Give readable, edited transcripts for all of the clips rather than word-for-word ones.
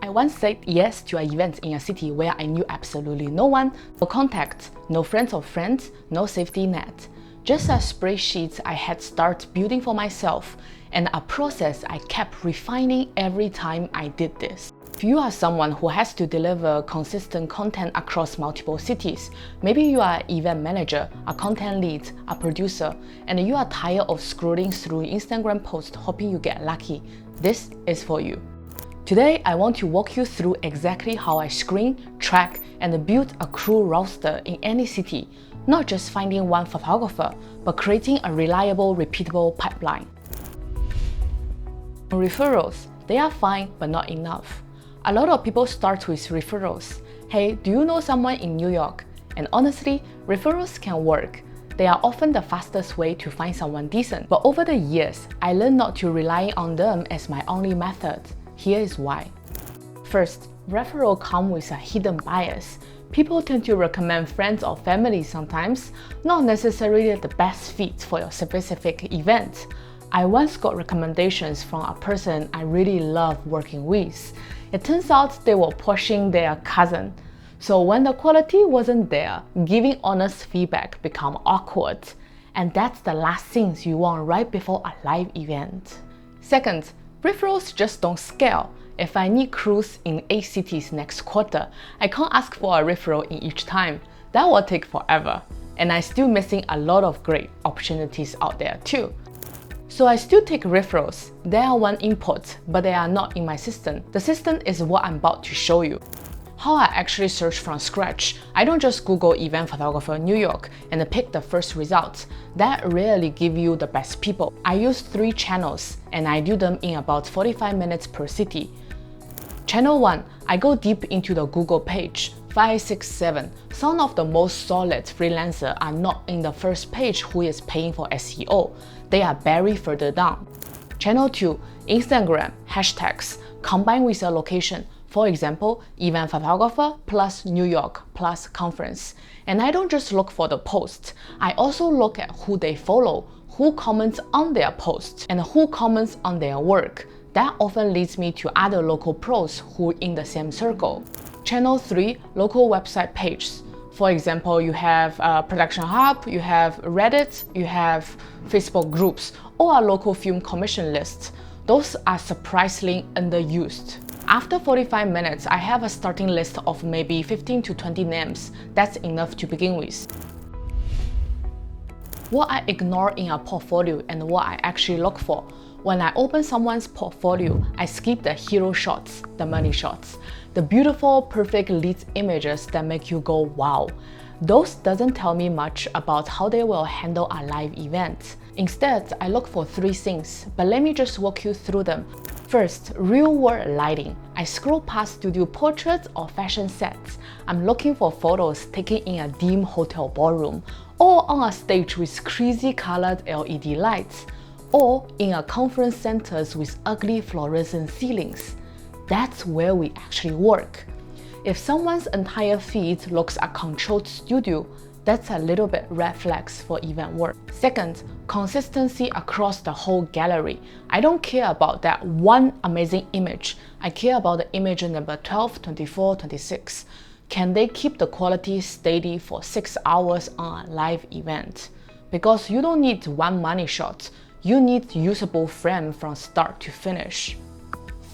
I once said yes to an event in a city where I knew absolutely no one, no contacts, no friends of friends, no safety net. Just a spreadsheet I had started building for myself, and a process I kept refining every time I did this. If you are someone who has to deliver consistent content across multiple cities, maybe you are an event manager, a content lead, a producer, and you are tired of scrolling through Instagram posts hoping you get lucky, this is for you. Today, I want to walk you through exactly how I screen, track, and build a crew roster in any city, not just finding one photographer, but creating a reliable, repeatable pipeline. Referrals, they are fine, but not enough. A lot of people start with referrals. Hey, do you know someone in New York? And honestly, referrals can work. They are often the fastest way to find someone decent. But over the years, I learned not to rely on them as my only method. Here is why. First, referrals come with a hidden bias. People tend to recommend friends or family sometimes, not necessarily the best fit for your specific event. I once got recommendations from a person I really love working with. It turns out they were pushing their cousin. So when the quality wasn't there, giving honest feedback became awkward. And that's the last thing you want right before a live event. Second, referrals just don't scale. If I need crews in 8 cities next quarter, I can't ask for a referral in each time. That will take forever. And I'm still missing a lot of great opportunities out there too. So I still take referrals. They are one input, but they are not in my system. The system is what I'm about to show you. How I actually search from scratch. I don't just Google event photographer New York and pick the first results. That rarely give you the best people. I use 3 channels and I do them in about 45 minutes per city. Channel 1, I go deep into the Google page. 5, 6, 7. Some of the most solid freelancers are not in the first page who is paying for SEO. They are buried further down. Channel 2, Instagram, hashtags, combined with a location. For example, event photographer plus New York plus conference. And I don't just look for the posts. I also look at who they follow, who comments on their posts, and who comments on their work. That often leads me to other local pros who are in the same circle. Channel 3, local website pages. For example, you have a production hub, you have Reddit, you have Facebook groups, or a local film commission list. Those are surprisingly underused. After 45 minutes, I have a starting list of maybe 15 to 20 names. That's enough to begin with. What I ignore in a portfolio and what I actually look for. When I open someone's portfolio, I skip the hero shots, the money shots, the beautiful, perfect lead images that make you go wow. Those doesn't tell me much about how they will handle a live event. Instead, I look for 3 things, but let me just walk you through them. First, real-world lighting. I scroll past studio portraits or fashion sets. I'm looking for photos taken in a dim hotel ballroom, or on a stage with crazy colored LED lights, or in a conference centers with ugly fluorescent ceilings. That's where we actually work. If someone's entire feed looks a controlled studio, that's a little bit red flags for event work. Second, consistency across the whole gallery. I don't care about that one amazing image. I care about the image number 12, 24, 26. Can they keep the quality steady for 6 hours on a live event? Because you don't need one money shot. You need usable frame from start to finish.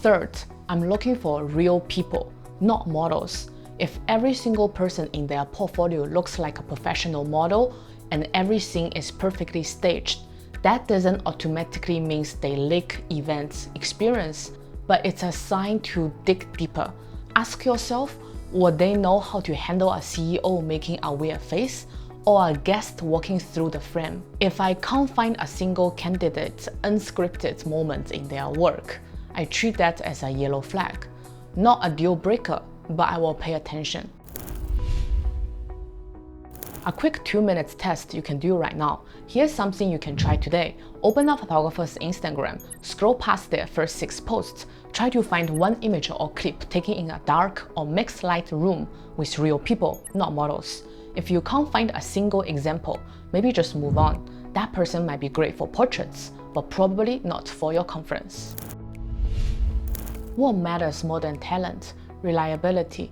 Third, I'm looking for real people, not models. If every single person in their portfolio looks like a professional model and everything is perfectly staged, that doesn't automatically mean they lack event experience, but it's a sign to dig deeper. Ask yourself, would they know how to handle a CEO making a weird face or a guest walking through the frame? If I can't find a single candidate's unscripted moment in their work, I treat that as a yellow flag. Not a deal breaker, but I will pay attention. A quick 2-minute test you can do right now. Here's something you can try today. Open a photographer's Instagram, scroll past their first 6 posts, try to find one image or clip taken in a dark or mixed light room with real people, not models. If you can't find a single example, maybe just move on. That person might be great for portraits, but probably not for your conference. What matters more than talent? Reliability.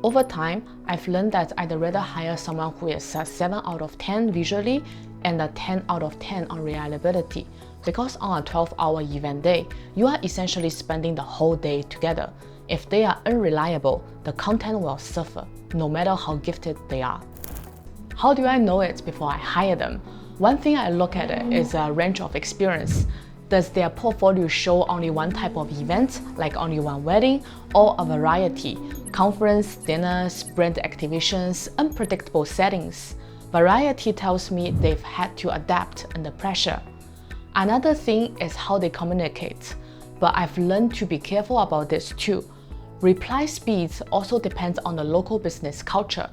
Over time, I've learned that I'd rather hire someone who is a 7 out of 10 visually and a 10 out of 10 on reliability, because on a 12-hour event day, you are essentially spending the whole day together. If they are unreliable, the content will suffer, no matter how gifted they are. How do I know it before I hire them? One thing I look at is a range of experience. Does their portfolio show only one type of event, like only one wedding, or a variety? Conference, dinners, brand activations, unpredictable settings. Variety tells me they've had to adapt under pressure. Another thing is how they communicate, but I've learned to be careful about this too. Reply speeds also depends on the local business culture.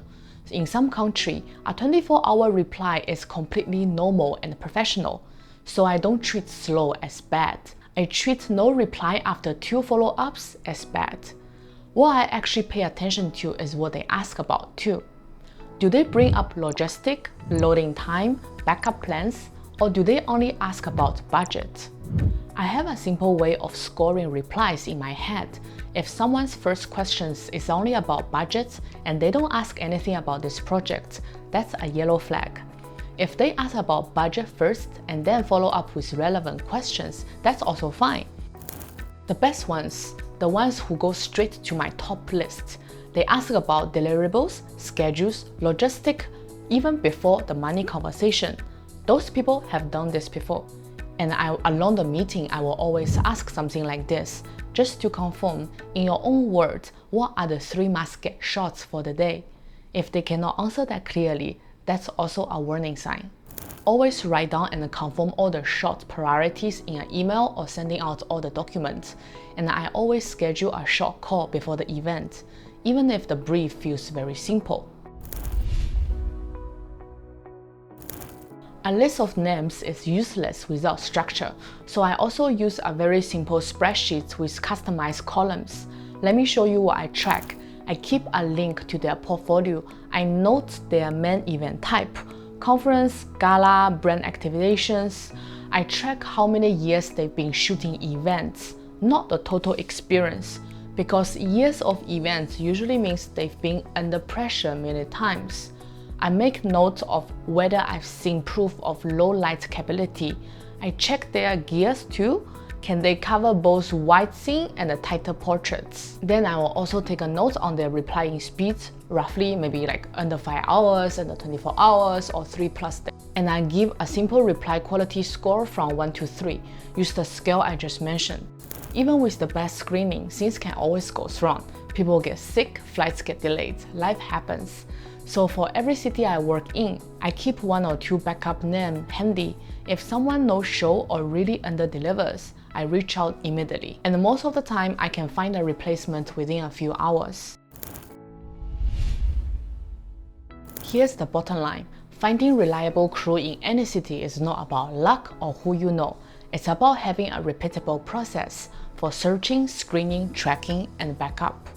In some country, a 24-hour reply is completely normal and professional, so I don't treat slow as bad. I treat no reply after 2 follow-ups as bad. What I actually pay attention to is what they ask about too. Do they bring up logistic, loading time, backup plans, or do they only ask about budget? I have a simple way of scoring replies in my head. If someone's first question is only about budget and they don't ask anything about this project, that's a yellow flag. If they ask about budget first and then follow up with relevant questions, that's also fine. The best ones, the ones who go straight to my top list, they ask about deliverables, schedules, logistic, even before the money conversation. Those people have done this before. And along the meeting, I will always ask something like this, just to confirm, in your own words, what are the 3 must-get shots for the day? If they cannot answer that clearly, that's also a warning sign. Always write down and confirm all the short priorities in an email or sending out all the documents. And I always schedule a short call before the event, even if the brief feels very simple. A list of names is useless without structure, so I also use a very simple spreadsheet with customized columns. Let me show you what I track. I keep a link to their portfolio. I note their main event type, conference, gala, brand activations. I track how many years they've been shooting events, not the total experience, because years of events usually means they've been under pressure many times. I make note of whether I've seen proof of low light capability. I check their gears too. Can they cover both wide scene and the tighter portraits? Then I will also take a note on their replying speed, roughly maybe like under 5 hours, under 24 hours, or 3+ days. And I give a simple reply quality score from 1 to 3. Use the scale I just mentioned. Even with the best screening, things can always go wrong. People get sick, flights get delayed, life happens. So for every city I work in, I keep 1 or 2 backup names handy. If someone no-show or really under-delivers, I reach out immediately. And most of the time, I can find a replacement within a few hours. Here's the bottom line. Finding reliable crew in any city is not about luck or who you know. It's about having a repeatable process for searching, screening, tracking, and backup.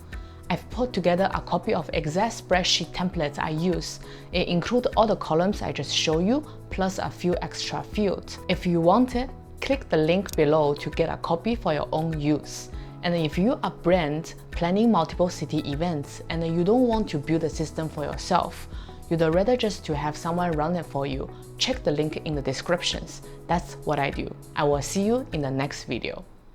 I've put together a copy of exact spreadsheet templates I use. It includes all the columns I just showed you, plus a few extra fields. If you want it, click the link below to get a copy for your own use. And if you are a brand planning multiple city events and you don't want to build a system for yourself, you'd rather just to have someone run it for you, check the link in the descriptions. That's what I do. I will see you in the next video.